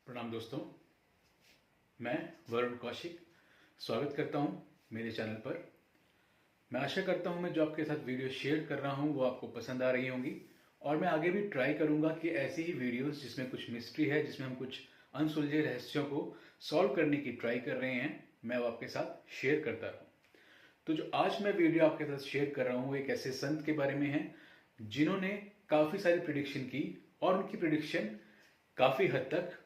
प्रणाम दोस्तों, मैं वरुण कौशिक स्वागत करता हूं मेरे चैनल पर। मैं आशा करता हूं मैं जो आपके साथ वीडियो शेयर कर रहा हूं वो आपको पसंद आ रही होंगी और मैं आगे भी ट्राई करूंगा कि ऐसी ही वीडियोस जिसमें कुछ मिस्ट्री है, जिसमें हम कुछ अनसुलझे रहस्यों को सॉल्व करने की ट्राई कर रहे हैं, मैं वो आपके साथ शेयर करता रहूँ। तो जो आज मैं वीडियो आपके साथ शेयर कर रहा हूँ एक ऐसे संत के बारे में है जिन्होंने काफ़ी सारी प्रिडिक्शन की और उनकी प्रिडिक्शन काफ़ी हद तक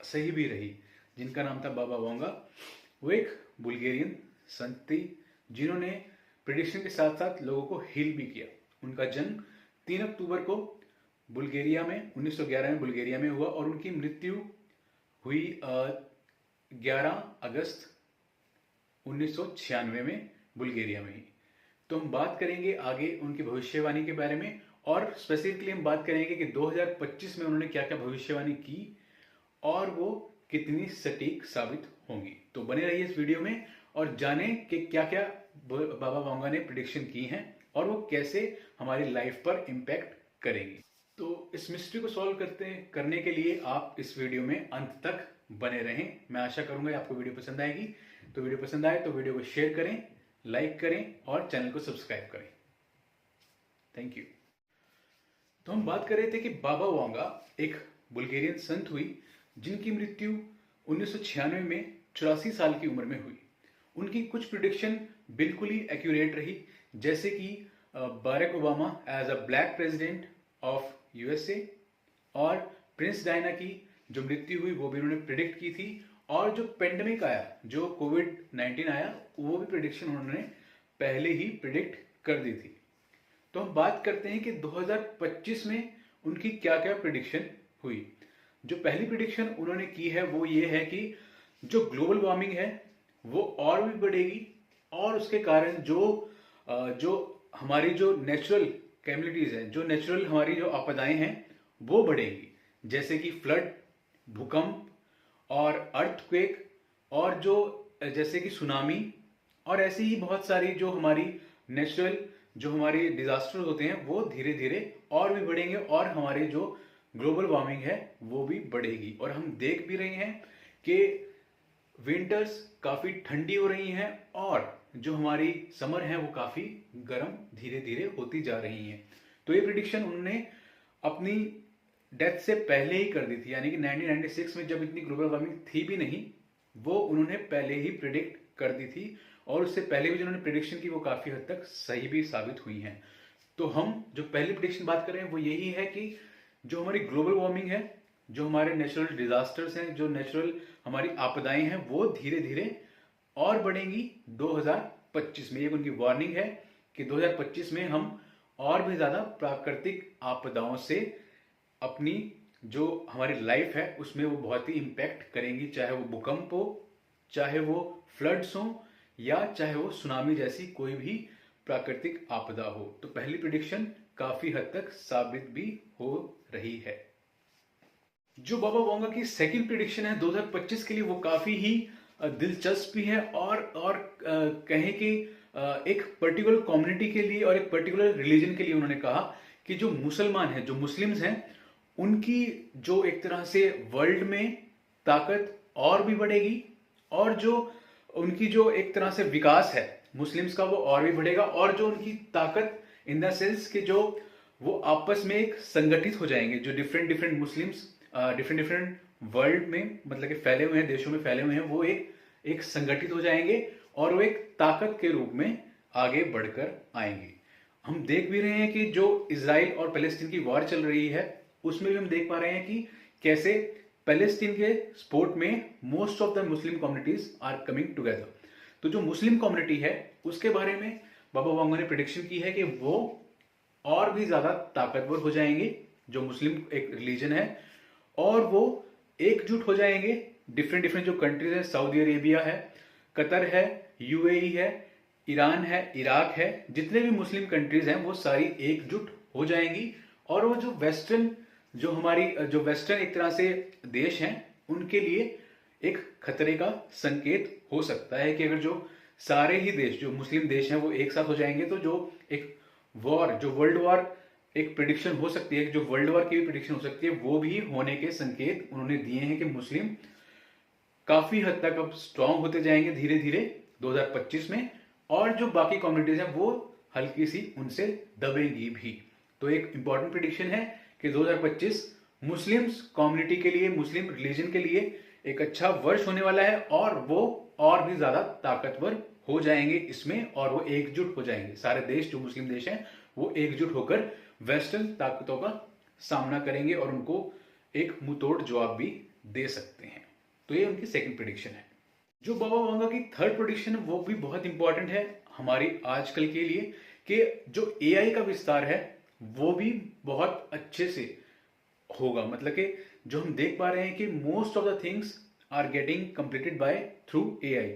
सही भी रही, जिनका नाम था बाबा वांगा। वो एक बुल्गेरियन संत थी जिन्होंने प्रिडिक्शन के साथ साथ लोगों को हील भी किया। उनका जन्म 3 अक्टूबर को बुल्गारिया में 1911 में बुल्गारिया में हुआ और उनकी मृत्यु हुई 11 अगस्त 1996 में बुल्गारिया में ही। तो हम बात करेंगे आगे उनकी भविष्यवाणी के बारे में और स्पेसिफिकली हम बात करेंगे कि 2025 में उन्होंने क्या क्या भविष्यवाणी की और वो कितनी सटीक साबित होंगी। तो बने रहिए इस वीडियो में और जानें कि क्या क्या बाबा वांगा ने प्रिडिक्शन की हैं और वो कैसे हमारी लाइफ पर इम्पैक्ट करेंगी। तो इस मिस्ट्री को सॉल्व करने के लिए आप इस वीडियो में अंत तक बने रहें। मैं आशा करूंगा आपको वीडियो पसंद आएगी। तो वीडियो पसंद आए तो वीडियो को शेयर करें, लाइक करें और चैनल को सब्सक्राइब करें। Thank you. तो हम बात कर रहे थे कि बाबा वांगा एक बुल्गेरियन संत हुई जिनकी मृत्यु 1996 में 84 साल की उम्र में हुई। उनकी कुछ प्रिडिक्शन बिल्कुल ही एक्यूरेट रही, जैसे कि Barack Obama as a black president of USA और प्रिंस डायना की जो मृत्यु हुई वो भी उन्होंने प्रिडिक्ट की थी। और जो पेंडेमिक आया, जो कोविड-19 आया, वो भी प्रिडिक्शन उन्होंने पहले ही प्रिडिक्ट कर दी थी। तो हम बात करते हैं कि 2025 में उनकी क्या क्या प्रिडिक्शन हुई। जो पहली प्रिडिक्शन उन्होंने की है वो ये है कि जो ग्लोबल वार्मिंग है वो और भी बढ़ेगी और उसके कारण जो हमारी जो नेचुरल कैमिलिटीज हैं, जो नेचुरल हमारी जो आपदाएं हैं वो बढ़ेंगी, जैसे कि फ्लड, भूकंप और अर्थक्वेक और जो जैसे कि सुनामी और ऐसी ही बहुत सारी जो हमारी नेचुरल जो हमारी डिजास्टर होते हैं वो धीरे धीरे और भी बढ़ेंगे और हमारे जो ग्लोबल वार्मिंग है वो भी बढ़ेगी। और हम देख भी रहे हैं कि विंटर्स काफी ठंडी हो रही हैं और जो हमारी समर है वो काफी गर्म धीरे धीरे होती जा रही हैं। तो ये प्रिडिक्शन उन्होंने अपनी डेथ से पहले ही कर दी थी, यानी कि 1996 में जब इतनी ग्लोबल वार्मिंग थी भी नहीं, वो उन्होंने पहले ही प्रिडिक्ट कर दी थी और उससे पहले भी जिन्होंने प्रिडिक्शन की वो काफी हद तक सही भी साबित हुई हैं। तो हम जो पहली प्रिडिक्शन बात कर रहे हैं वो यही है कि जो हमारी ग्लोबल वार्मिंग है, जो हमारे नेचुरल डिजास्टर्स हैं, जो नेचुरल हमारी आपदाएं हैं वो धीरे धीरे और बढ़ेंगी 2025 में। ये उनकी वार्निंग है कि 2025 में हम और भी ज्यादा प्राकृतिक आपदाओं से अपनी जो हमारी लाइफ है उसमें वो बहुत ही इंपैक्ट करेंगी, चाहे वो भूकंप हो, चाहे वो फ्लड्स हो या चाहे वो सुनामी जैसी कोई भी प्राकृतिक आपदा हो। तो पहली प्रिडिक्शन काफी हद तक साबित भी हो रही है। जो बाबा वांगा की सेकंड प्रिडिक्शन है 2025 के लिए वो काफी ही दिलचस्प भी है और कहें कि एक पर्टिकुलर कम्युनिटी के लिए और एक पर्टिकुलर रिलीजन के लिए उन्होंने कहा कि जो मुसलमान हैं, जो मुस्लिम्स हैं, उनकी जो एक तरह से वर्ल्ड में ताकत और भी बढ़ेगी और जो उनकी जो एक तरह से विकास है मुस्लिम्स का वो और भी बढ़ेगा और जो उनकी ताकत इन द सेंस कि जो वो आपस में एक संगठित हो जाएंगे, जो डिफरेंट मुस्लिम्स डिफरेंट वर्ल्ड में मतलब कि फैले हुए हैं, देशों में फैले हुए हैं, वो एक संगठित हो जाएंगे और वो एक ताकत के रूप में आगे बढ़कर आएंगे। हम देख भी रहे हैं कि जो इजराइल और पैलेस्टीन की वॉर चल रही है उसमें भी हम देख पा रहे हैं कि कैसे पैलेस्टीन के सपोर्ट में most of the Muslim communities are coming together. तो जो मुस्लिम कम्युनिटी है उसके बारे में बाबा वांगा ने प्रेडिक्शन की है कि वो और भी ज्यादा ताकतवर हो जाएंगे, जो मुस्लिम एक रिलीजन है, और वो एकजुट हो जाएंगे। डिफरेंट जो कंट्रीज है, सऊदी अरेबिया है, कतर है, यूएई है, ईरान है, इराक है, जितने भी मुस्लिम कंट्रीज हैं वो सारी एकजुट हो जाएंगी और वो जो वेस्टर्न एक तरह से देश हैं उनके लिए एक खतरे का संकेत हो सकता है कि अगर जो सारे ही देश जो मुस्लिम देश हैं वो एक साथ हो जाएंगे तो जो एक वॉर, जो वर्ल्ड वॉर एक प्रिडिक्शन हो सकती है, जो वर्ल्ड वॉर की भी प्रिडिक्शन हो सकती है, वो भी होने के संकेत उन्होंने दिए हैं कि मुस्लिम काफी हद तक अब स्ट्रांग होते जाएंगे धीरे धीरे 2025 में, और जो बाकी कम्युनिटीज हैं वो हल्की सी उनसे दबेंगी भी। तो एक इंपॉर्टेंट प्रिडिक्शन है कि 2025 मुस्लिम्स कम्युनिटी के लिए, मुस्लिम रिलीजन के लिए एक अच्छा वर्ष होने वाला है, और वो और भी ज्यादा ताकतवर हो जाएंगे इसमें, और वो एकजुट हो जाएंगे। सारे देश जो मुस्लिम देश हैं वो एकजुट होकर वेस्टर्न ताकतों का सामना करेंगे और उनको एक मुंहतोड़ जवाब भी दे सकते हैं। तो ये उनकी सेकंड प्रेडिक्शन है। जो बाबा वांगा की थर्ड प्रेडिक्शन है वो भी बहुत इंपॉर्टेंट है हमारी आजकल के लिए, कि जो एआई का विस्तार है वो भी बहुत अच्छे से होगा। मतलब कि जो हम देख पा रहे हैं कि most of the things are getting completed by through AI.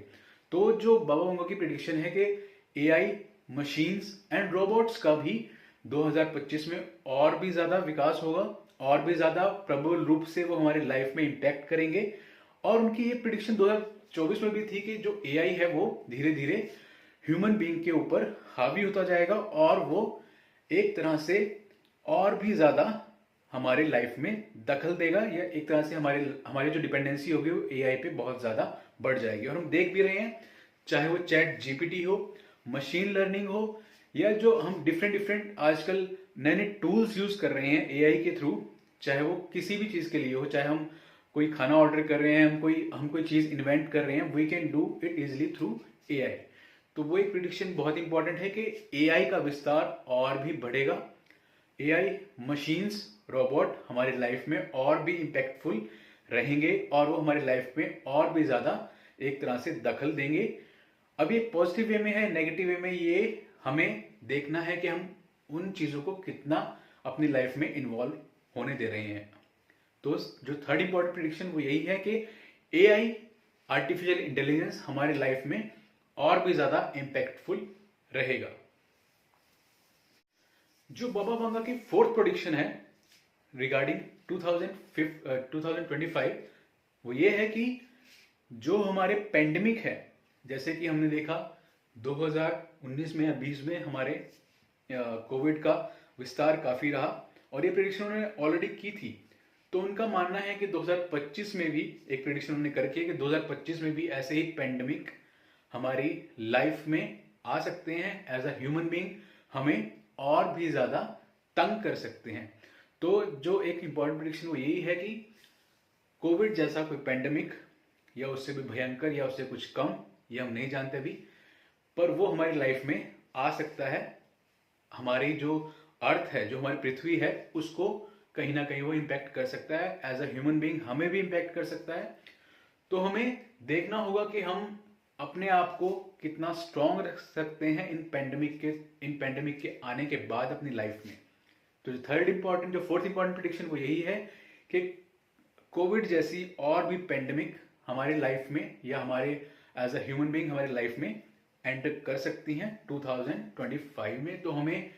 तो जो बाबा वांगा की प्रेडिक्शन है कि एआई, मशीन्स एंड रोबोट्स का भी 2025 में और भी ज्यादा विकास होगा, और भी ज्यादा प्रबल रूप से वो हमारी लाइफ में इंपैक्ट करेंगे। और उनकी ये प्रिडिक्शन 2024 में भी थी कि जो एआई है वो धीरे धीरे ह्यूमन बीइंग के ऊपर हावी होता जाएगा, और वो एक तरह से और भी ज्यादा हमारे लाइफ में दखल देगा, या एक तरह से हमारी जो डिपेंडेंसी होगी वो एआई पे बहुत ज्यादा बढ़ जाएगी। और हम देख भी रहे हैं, चाहे वो चैट जीपीटी हो, मशीन लर्निंग हो, या जो हम डिफरेंट आजकल नए नए टूल्स यूज कर रहे हैं एआई के थ्रू, चाहे वो किसी भी चीज के लिए हो, चाहे हम कोई खाना ऑर्डर कर रहे हैं, हम कोई चीज इन्वेंट कर रहे हैं, we can do it easily through AI. तो वो एक प्रिडिक्शन बहुत इंपॉर्टेंट है कि एआई का विस्तार और भी बढ़ेगा। एआई, मशीन्स, रोबोट हमारी लाइफ में और भी इंपैक्टफुल रहेंगे, और वो हमारी लाइफ में और भी ज्यादा एक तरह से दखल देंगे। अब ये पॉजिटिव वे में है, नेगेटिव वे में, ये हमें देखना है कि हम उन चीजों को कितना अपनी लाइफ में इन्वॉल्व होने दे रहे हैं। तो जो थर्ड इंपॉर्टेंट प्रेडिक्शन वो यही है कि एआई, आर्टिफिशियल इंटेलिजेंस हमारी लाइफ में और भी ज्यादा इंपैक्टफुल रहेगा। जो बाबा वांगा की फोर्थ प्रेडिक्शन है रिगार्डिंग 2025, वो ये है कि जो हमारे पेंडेमिक है, जैसे कि हमने देखा 2019 में या 20 में हमारे कोविड का विस्तार काफी रहा, और ये प्रेडिक्शन उन्होंने ऑलरेडी की थी। तो उनका मानना है कि 2025 में भी एक प्रेडिक्शन उन्होंने करके कि 2025 में भी ऐसे ही पेंडेमिक हमारी लाइफ में आ सकते हैं, एज अ ह्यूमन बीइंग हमें और भी ज्यादा तंग कर सकते हैं। तो जो एक इंपॉर्टेंट प्रेडिक्शन वो यही है कि कोविड जैसा कोई पेंडेमिक, या उससे भी भयंकर, या उससे कुछ कम, ये हम नहीं जानते अभी, पर वो हमारी लाइफ में आ सकता है। हमारी जो अर्थ है, जो हमारी पृथ्वी है, उसको कहीं ना कहीं वो इंपैक्ट कर सकता है। एज अ ह्यूमन बीइंग हमें भी इंपैक्ट कर सकता है। तो हमें देखना होगा कि हम अपने आप को कितना स्ट्रांग रख सकते हैं इन पेंडेमिक के आने के बाद अपनी लाइफ में। तो जो फोर्थ इंपॉर्टेंट प्रेडिक्शन वो यही है कि कोविड जैसी और भी पेंडेमिक हमारी लाइफ में, या हमारे एज अ ह्यूमन बीइंग हमारी लाइफ में एंटर कर सकती हैं 2025 में। तो हमें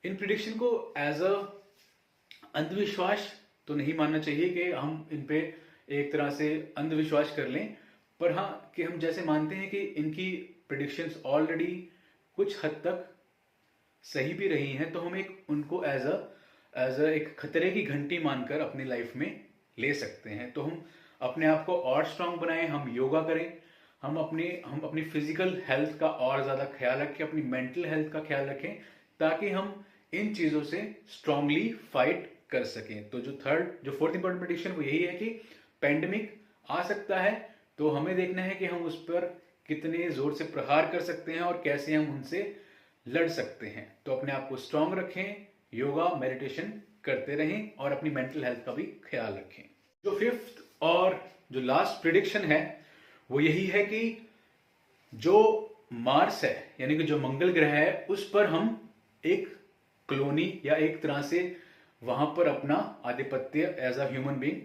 इन प्रिडिक्शन को एज अ अंधविश्वास तो नहीं मानना चाहिए कि हम इन पे एक तरह से अंधविश्वास कर लें, पर हाँ कि हम जैसे मानते हैं कि इनकी प्रिडिक्शंस ऑलरेडी कुछ हद तक सही भी रही हैं, तो हम उनको एज अ एक खतरे की घंटी मानकर अपनी लाइफ में ले सकते हैं। तो हम अपने आप को और स्ट्रांग बनाएं, हम योगा करें, हम अपनी फिजिकल हेल्थ का और ज्यादा ख्याल रखें, अपनी मेंटल हेल्थ का ख्याल रखें, ताकि हम इन चीजों से स्ट्रांगली फाइट कर सकें। तो जो फोर्थ इंपॉर्टेंट प्रेडिक्शन वो यही है कि पेंडेमिक आ सकता है, तो हमें देखना है कि हम उस पर कितने जोर से प्रहार कर सकते हैं और कैसे हम उनसे लड़ सकते हैं। तो अपने आप को स्ट्रांग रखें, योगा, मेडिटेशन करते रहें, और अपनी मेंटल हेल्थ का भी ख्याल रखें। जो फिफ्थ और जो लास्ट प्रेडिक्शन है वो यही है कि जो मार्स है, यानी कि जो मंगल ग्रह है, उस पर हम एक कॉलोनी या एक तरह से वहां पर अपना आधिपत्य एज अ ह्यूमन बीइंग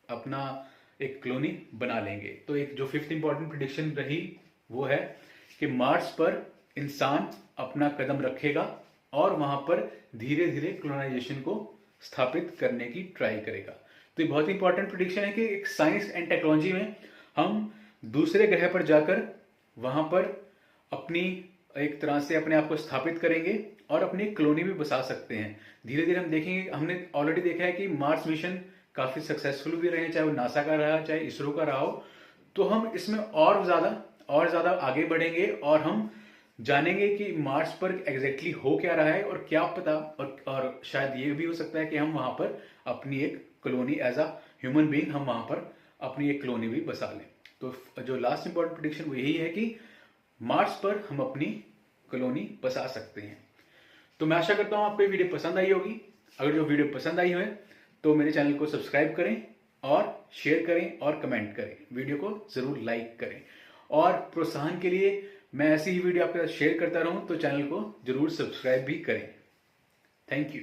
अपना एक कॉलोनी बना लेंगे। तो एक जो फिफ्थ इंपॉर्टेंट प्रेडिक्शन रही वो है कि मार्स पर इंसान अपना कदम रखेगा और वहां पर धीरे धीरे कॉलोनाइजेशन को स्थापित करने की ट्राई करेगा। तो ये बहुत इंपॉर्टेंट प्रेडिक्शन है कि एक साइंस एंड टेक्नोलॉजी में हम दूसरे ग्रह पर जाकर वहां पर अपनी एक तरह से अपने आप को स्थापित करेंगे और अपनी कॉलोनी भी बसा सकते हैं। धीरे धीरे हम देखेंगे, हमने ऑलरेडी देखा है कि मार्स मिशन काफी सक्सेसफुल भी रहे, चाहे वो नासा का रहा चाहे इसरो का रहा हो। तो हम इसमें और ज्यादा आगे बढ़ेंगे और हम जानेंगे कि मार्स पर एग्जैक्टली हो क्या रहा है, और क्या पता, और शायद ये भी हो सकता है कि हम वहां पर अपनी एक colony as a human being हम वहां पर अपनी एक कॉलोनी भी बसा लें। तो जो लास्ट इंपॉर्टेंट प्रेडिक्शन वो यही है कि मार्स पर हम अपनी कॉलोनी बसा सकते हैं। तो मैं आशा करता हूं आपको ये वीडियो पसंद आई होगी। अगर जो वीडियो पसंद आई हो तो मेरे चैनल को सब्सक्राइब करें और शेयर करें और कमेंट करें, वीडियो को जरूर लाइक करें। और प्रोत्साहन के लिए मैं ऐसी ही वीडियो आपके साथ शेयर करता रहूं, तो चैनल को जरूर सब्सक्राइब भी करें। Thank you.